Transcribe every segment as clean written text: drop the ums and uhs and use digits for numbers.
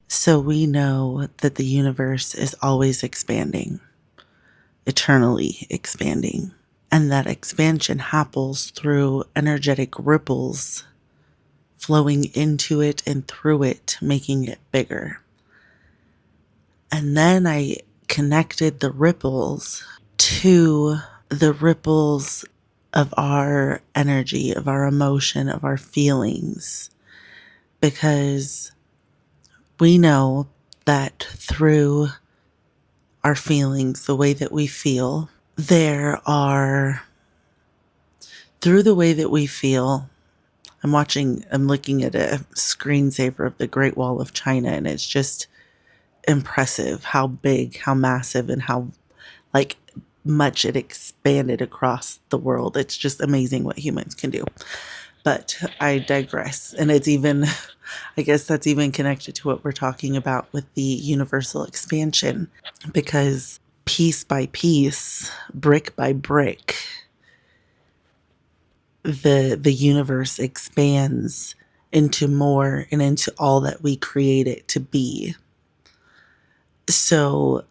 So we know that the universe is always expanding, eternally expanding. And that expansion happens through energetic ripples flowing into it and through it, making it bigger. And then I connected the ripples to the ripples of our energy, of our emotion, of our feelings, because we know that through our feelings, the way that we feel, there are, through the way that we feel, I'm looking at a screensaver of the Great Wall of China, and it's just impressive how big, how massive, and how like much it expanded across the world. It's just amazing what humans can do. But I digress. And it's even, I guess that's even connected to what we're talking about with the universal expansion, because piece by piece, brick by brick, the universe expands into more and into all that we create it to be. So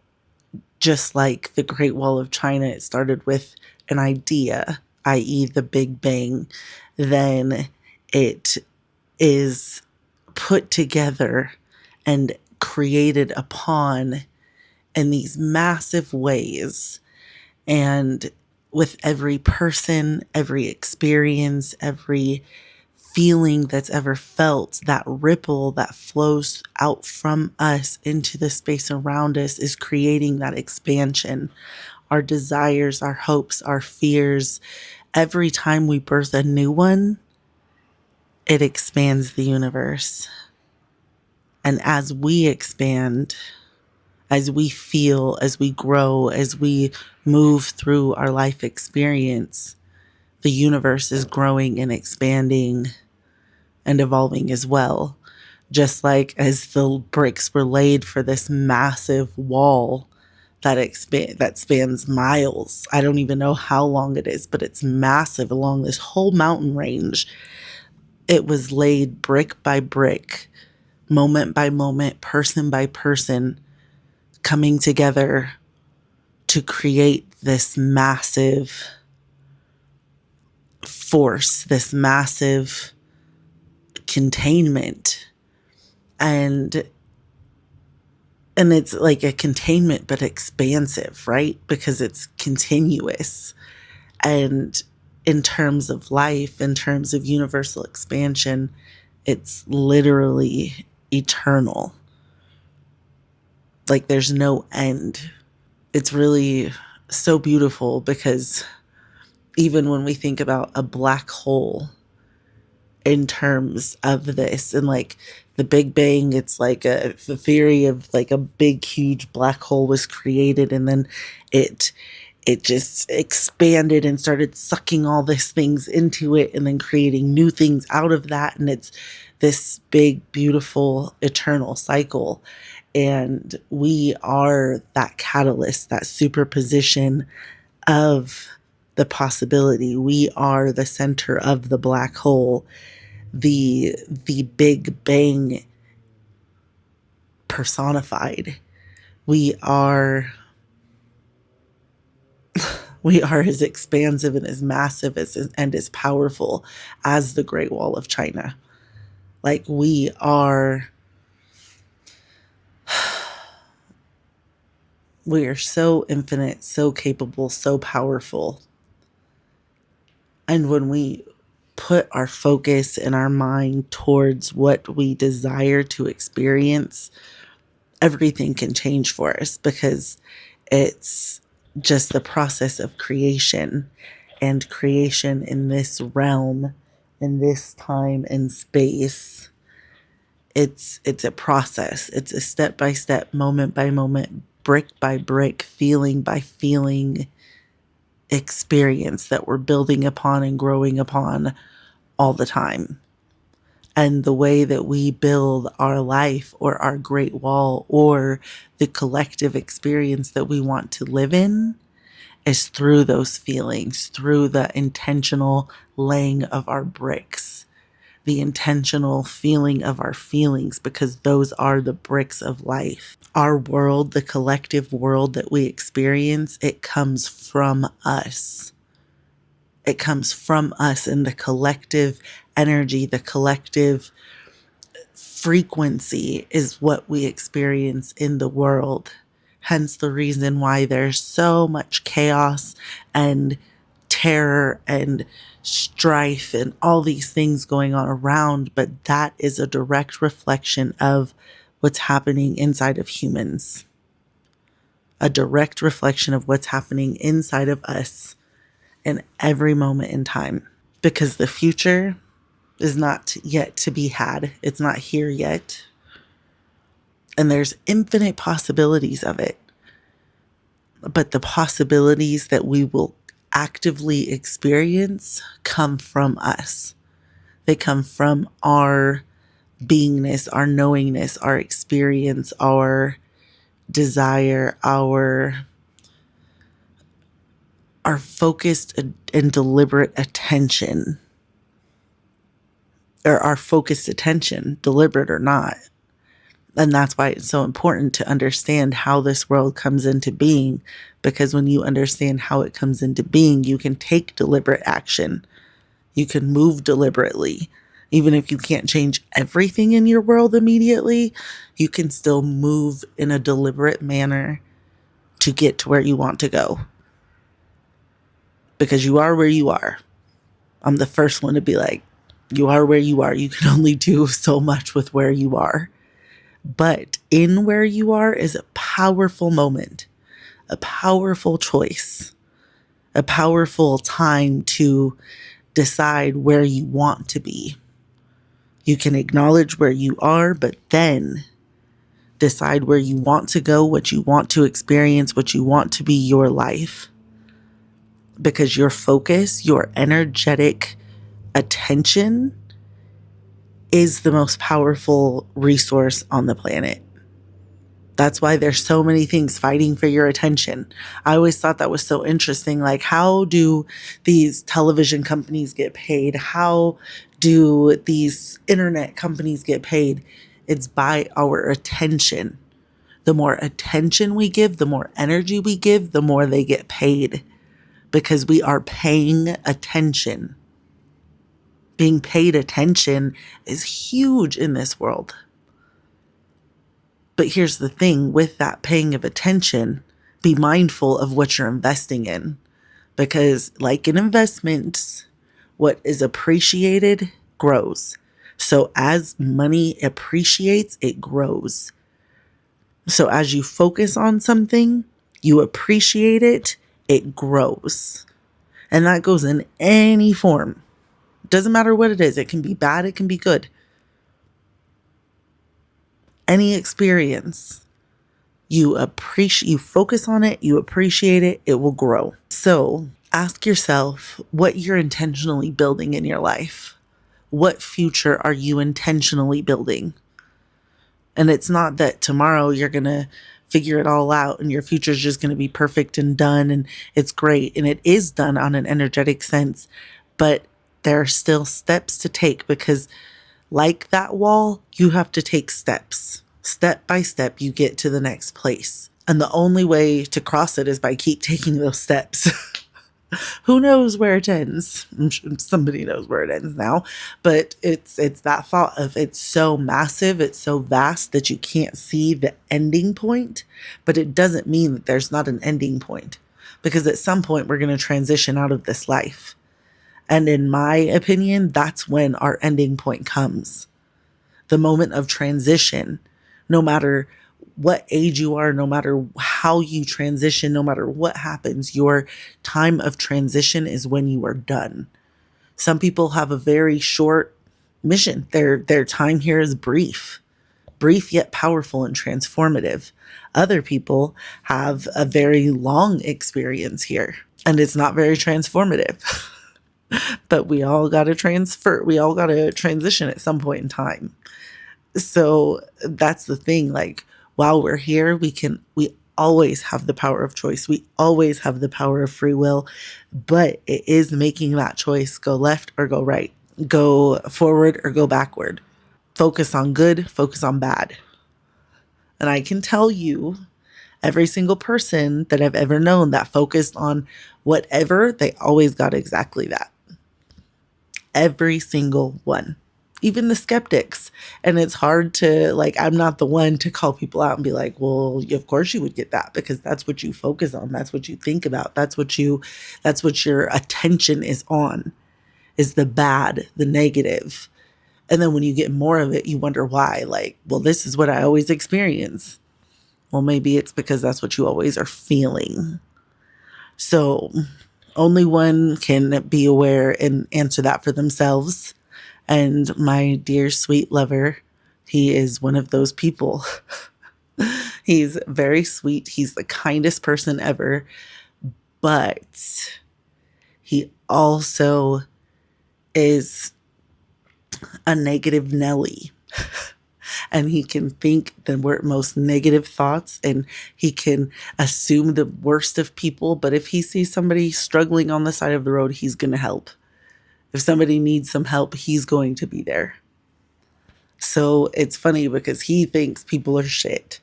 just like the Great Wall of China, it started with an idea, i.e., the Big Bang. Then it is put together and created upon in these massive ways. And with every person, every experience, every feeling that's ever felt, that ripple that flows out from us into the space around us is creating that expansion. Our desires, our hopes, our fears, every time we birth a new one, it expands the universe. And as we expand, as we feel, as we grow, as we move through our life experience, the universe is growing and expanding and evolving as well. Just like as the bricks were laid for this massive wall that spans miles. I don't even know how long it is, but it's massive along this whole mountain range. It was laid brick by brick, moment by moment, person by person, coming together to create this massive force, this massive containment. And it's like a containment but expansive, right? Because it's continuous. And in terms of life, in terms of universal expansion, it's literally eternal. Like there's no end. It's really so beautiful because even when we think about a black hole in terms of this and like the Big Bang, it's like the theory of like a big, huge black hole was created and then it it just expanded and started sucking all these things into it and then creating new things out of that. And it's this big, beautiful, eternal cycle. And we are that catalyst, that superposition of the possibility. We are the center of the black hole, the Big Bang personified. We are we are as expansive and as massive and as powerful as the Great Wall of China. Like we are so infinite, so capable, so powerful. And when we put our focus and our mind towards what we desire to experience, everything can change for us because it's just the process of creation, and creation in this realm, in this time and space. It's a process. It's a step by step, moment by moment, brick by brick, feeling by feeling experience that we're building upon and growing upon all the time. And the way that we build our life or our great wall or the collective experience that we want to live in is through those feelings, through the intentional laying of our bricks. the intentional feeling of our feelings, because those are the bricks of life. Our world, the collective world that we experience, it comes from us. It comes from us, and the collective energy, the collective frequency is what we experience in the world. Hence the reason why there's so much chaos and terror and strife and all these things going on around, but that is a direct reflection of what's happening inside of humans. A direct reflection of what's happening inside of us in every moment in time. Because the future is not yet to be had. It's not here yet. And there's infinite possibilities of it. But the possibilities that we will actively experience come from us. They come from our beingness, our knowingness, our experience, our desire, our focused and deliberate attention. Or our focused attention, deliberate or not. And that's why it's so important to understand how this world comes into being, because when you understand how it comes into being, you can take deliberate action. You can move deliberately. Even if you can't change everything in your world immediately, you can still move in a deliberate manner to get to where you want to go. Because you are where you are. I'm the first one to be like, you are where you are. You can only do so much with where you are. But in where you are is a powerful moment, a powerful choice, a powerful time to decide where you want to be. You can acknowledge where you are, but then decide where you want to go, what you want to experience, what you want to be your life. Because your focus, your energetic attention is the most powerful resource on the planet. That's why there's so many things fighting for your attention. I always thought that was so interesting. Like, how do these television companies get paid? How do these internet companies get paid? It's by our attention. The more attention we give, the more energy we give, the more they get paid. Because we are paying attention. Being paid attention is huge in this world. But here's the thing, with that paying of attention, be mindful of what you're investing in. Because like in investments, what is appreciated grows. So as money appreciates, it grows. So as you focus on something, you appreciate it, it grows. And that goes in any form. Doesn't matter what it is. It can be bad. It can be good. Any experience, you focus on it, you appreciate it, it will grow. So ask yourself what you're intentionally building in your life. What future are you intentionally building? And it's not that tomorrow you're going to figure it all out and your future is just going to be perfect and done and it's great. And it is done on an energetic sense, but there are still steps to take, because like that wall, you have to take steps. Step by step, you get to the next place. And the only way to cross it is by keep taking those steps. Who knows where it ends? I'm sure somebody knows where it ends now. But it's that thought of, it's so massive, it's so vast that you can't see the ending point. But it doesn't mean that there's not an ending point. Because at some point, we're going to transition out of this life. And in my opinion, that's when our ending point comes. The moment of transition, no matter what age you are, no matter how you transition, no matter what happens, your time of transition is when you are done. Some people have a very short mission. Their time here is brief yet powerful and transformative. Other people have a very long experience here, and it's not very transformative. But we all got to we all got to transition at some point in time. So that's the thing. Like, while we're here, we always have the power of choice. We always have the power of free will, but it is making that choice go left or go right. go forward or go backward. Focus on good, focus on bad. And I can tell you, every single person that I've ever known that focused on whatever, they always got exactly that. Every single one. Even the skeptics. And it's hard to, like, I'm not the one to call people out and be like, well, of course you would get that, because that's what you focus on. That's what you think about. That's what your attention is on, is the bad, the negative. And then when you get more of it, you wonder why. Like, well, this is what I always experience. Well, maybe it's because that's what you always are feeling. So only one can be aware and answer that for themselves. And my dear sweet lover, he is one of those people. He's very sweet. He's the kindest person ever. But he also is a negative Nelly. And he can think the most negative thoughts, and he can assume the worst of people. But if he sees somebody struggling on the side of the road, he's going to help. If somebody needs some help, he's going to be there. So it's funny because he thinks people are shit.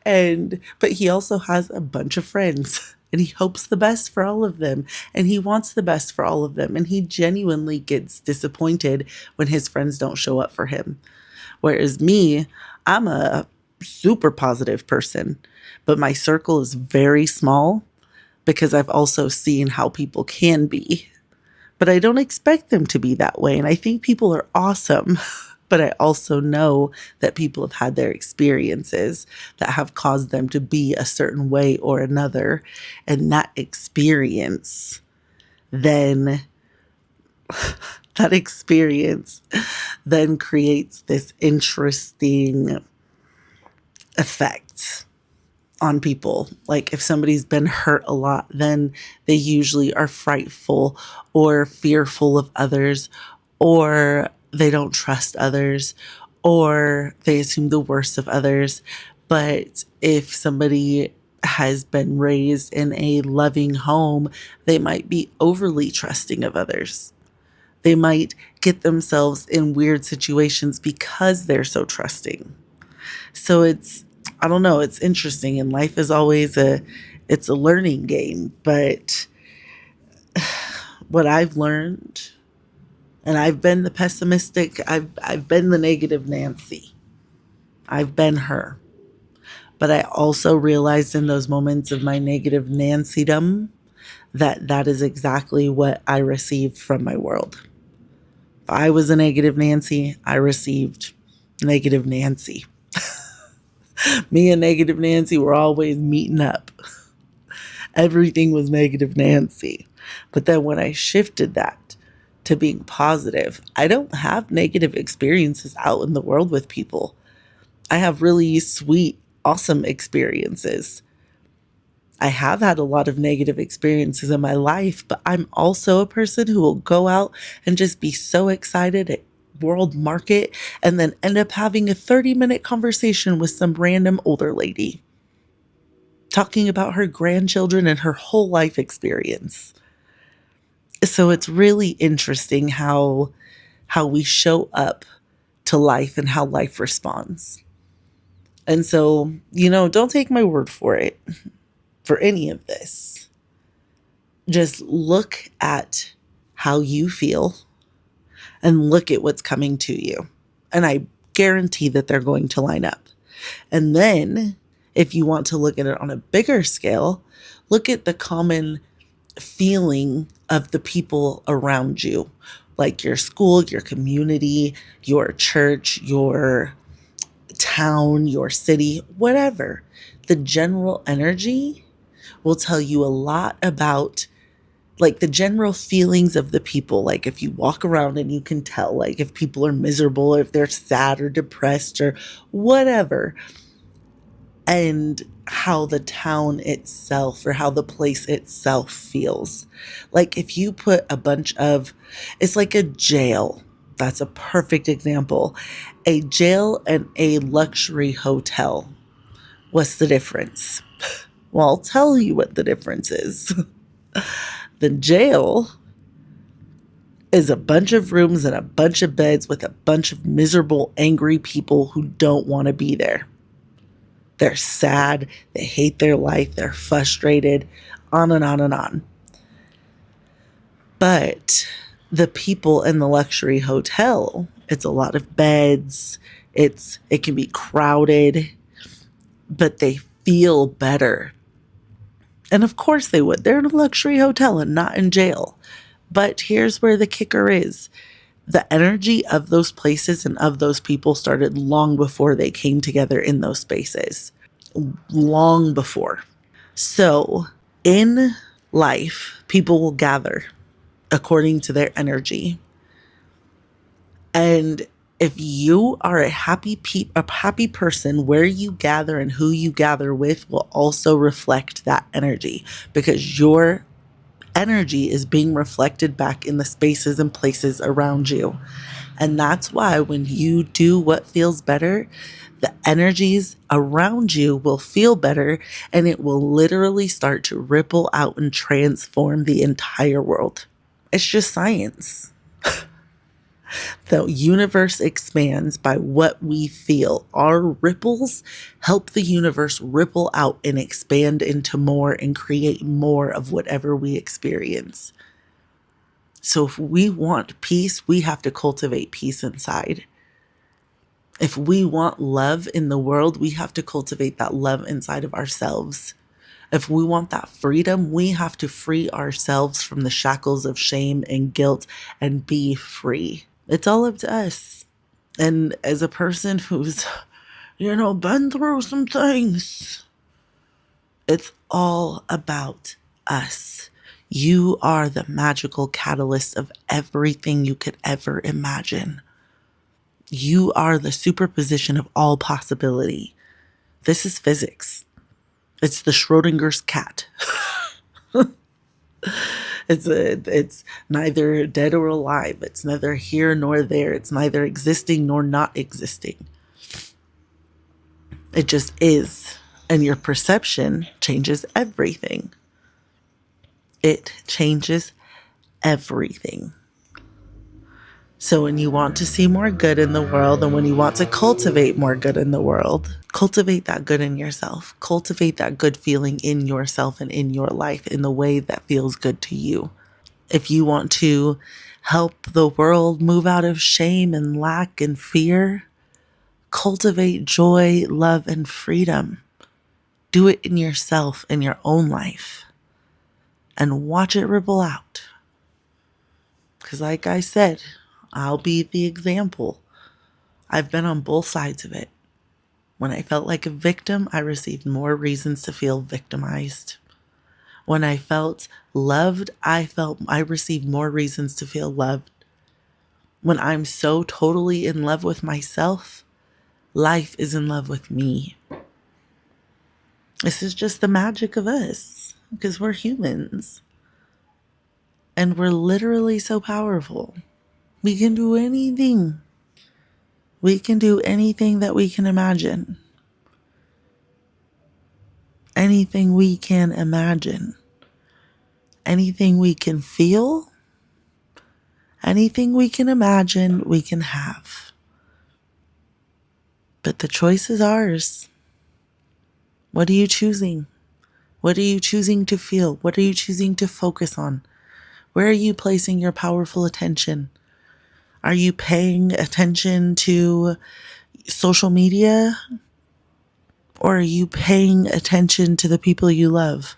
But he also has a bunch of friends, and he hopes the best for all of them, and he wants the best for all of them, and he genuinely gets disappointed when his friends don't show up for him. Whereas me, I'm a super positive person, but my circle is very small because I've also seen how people can be. But I don't expect them to be that way, and I think people are awesome. But I also know that people have had their experiences that have caused them to be a certain way or another. And that experience then creates this interesting effect on people. Like if somebody's been hurt a lot, then they usually are frightful or fearful of others, or they don't trust others, or they assume the worst of others. But if somebody has been raised in a loving home, they might be overly trusting of others. They might get themselves in weird situations because they're so trusting. So I don't know, it's interesting. And life is always it's a learning game. But what I've learned, and I've been the pessimistic, I've been the negative Nancy. I've been her. But I also realized in those moments of my negative Nancydom that is exactly what I received from my world. If I was a negative Nancy, I received negative Nancy. Me and negative Nancy were always meeting up. Everything was negative Nancy. But then when I shifted that to being positive, I don't have negative experiences out in the world with people. I have really sweet, awesome experiences. I have had a lot of negative experiences in my life, but I'm also a person who will go out and just be so excited at World Market and then end up having a 30-minute conversation with some random older lady talking about her grandchildren and her whole life experience. So it's really interesting how we show up to life and how life responds. And so, don't take my word for it for any of this. Just look at how you feel and look at what's coming to you. And I guarantee that they're going to line up. And then if you want to look at it on a bigger scale, look at the common feeling of the people around you, like your school, your community, your church, your town, your city, whatever. The general energy will tell you a lot about like the general feelings of the people. Like if you walk around and you can tell, like if people are miserable, or if they're sad or depressed or whatever, and how the town itself or how the place itself feels. Like if you put it's like a jail. That's a perfect example. A jail and a luxury hotel. What's the difference? Well, I'll tell you what the difference is. The jail is a bunch of rooms and a bunch of beds with a bunch of miserable, angry people who don't want to be there. They're sad, they hate their life, they're frustrated, on and on and on. But the people in the luxury hotel, it's a lot of beds, it can be crowded, but they feel better. And of course they would. They're in a luxury hotel and not in jail. But here's where the kicker is. The energy of those places and of those people started long before they came together in those spaces. Long before. So in life, people will gather according to their energy. And if you are a happy person, where you gather and who you gather with will also reflect that energy, because your energy is being reflected back in the spaces and places around you. And that's why when you do what feels better, the energies around you will feel better, and it will literally start to ripple out and transform the entire world. It's just science. The universe expands by what we feel. Our ripples help the universe ripple out and expand into more and create more of whatever we experience. So if we want peace, we have to cultivate peace inside. If we want love in the world, we have to cultivate that love inside of ourselves. If we want that freedom, we have to free ourselves from the shackles of shame and guilt and be free. It's all up to us. And as a person who's, been through some things, it's all about us. You are the magical catalyst of everything you could ever imagine. You are the superposition of all possibility. This is physics. It's the Schrodinger's cat. It's neither dead or alive. It's neither here nor there. It's neither existing nor not existing. It just is. And your perception changes everything. It changes everything. So when you want to see more good in the world, and when you want to cultivate more good in the world, cultivate that good in yourself. Cultivate that good feeling in yourself and in your life in the way that feels good to you. If you want to help the world move out of shame and lack and fear, cultivate joy, love, and freedom. Do it in yourself, in your own life, and watch it ripple out. Because like I said, I'll be the example. I've been on both sides of it. When I felt like a victim, I received more reasons to feel victimized. When I felt loved, I received more reasons to feel loved. When I'm so totally in love with myself, life is in love with me. This is just the magic of us, because we're humans. And we're literally so powerful. We can do anything. We can do anything that we can imagine. Anything we can imagine. Anything we can feel. Anything we can imagine, we can have. But the choice is ours. What are you choosing? What are you choosing to feel? What are you choosing to focus on? Where are you placing your powerful attention? Are you paying attention to social media? Or are you paying attention to the people you love?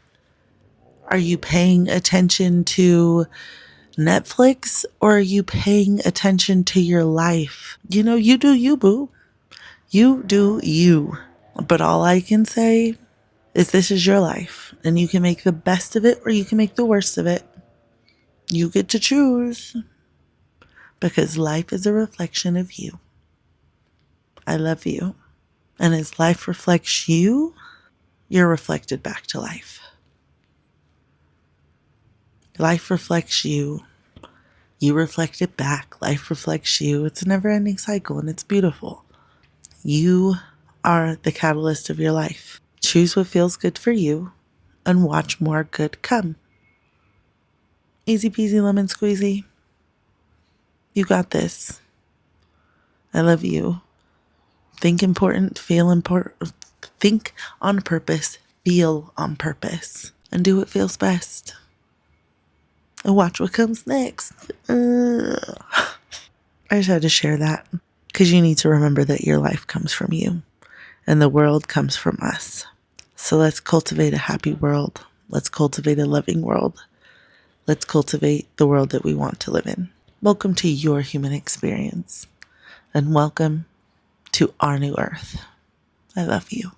Are you paying attention to Netflix? Or are you paying attention to your life? You do you, boo. You do you. But all I can say is this is your life. And you can make the best of it or you can make the worst of it. You get to choose. Because life is a reflection of you. I love you. And as life reflects you, you're reflected back to life. Life reflects you. You reflect it back. Life reflects you. It's a never-ending cycle and it's beautiful. You are the catalyst of your life. Choose what feels good for you and watch more good come. Easy peasy lemon squeezy. You got this. I love you. Think important, feel important. Think on purpose, feel on purpose, and do what feels best. And watch what comes next. I just had to share that because you need to remember that your life comes from you and the world comes from us. So let's cultivate a happy world. Let's cultivate a loving world. Let's cultivate the world that we want to live in. Welcome to your human experience and welcome to our new earth. I love you.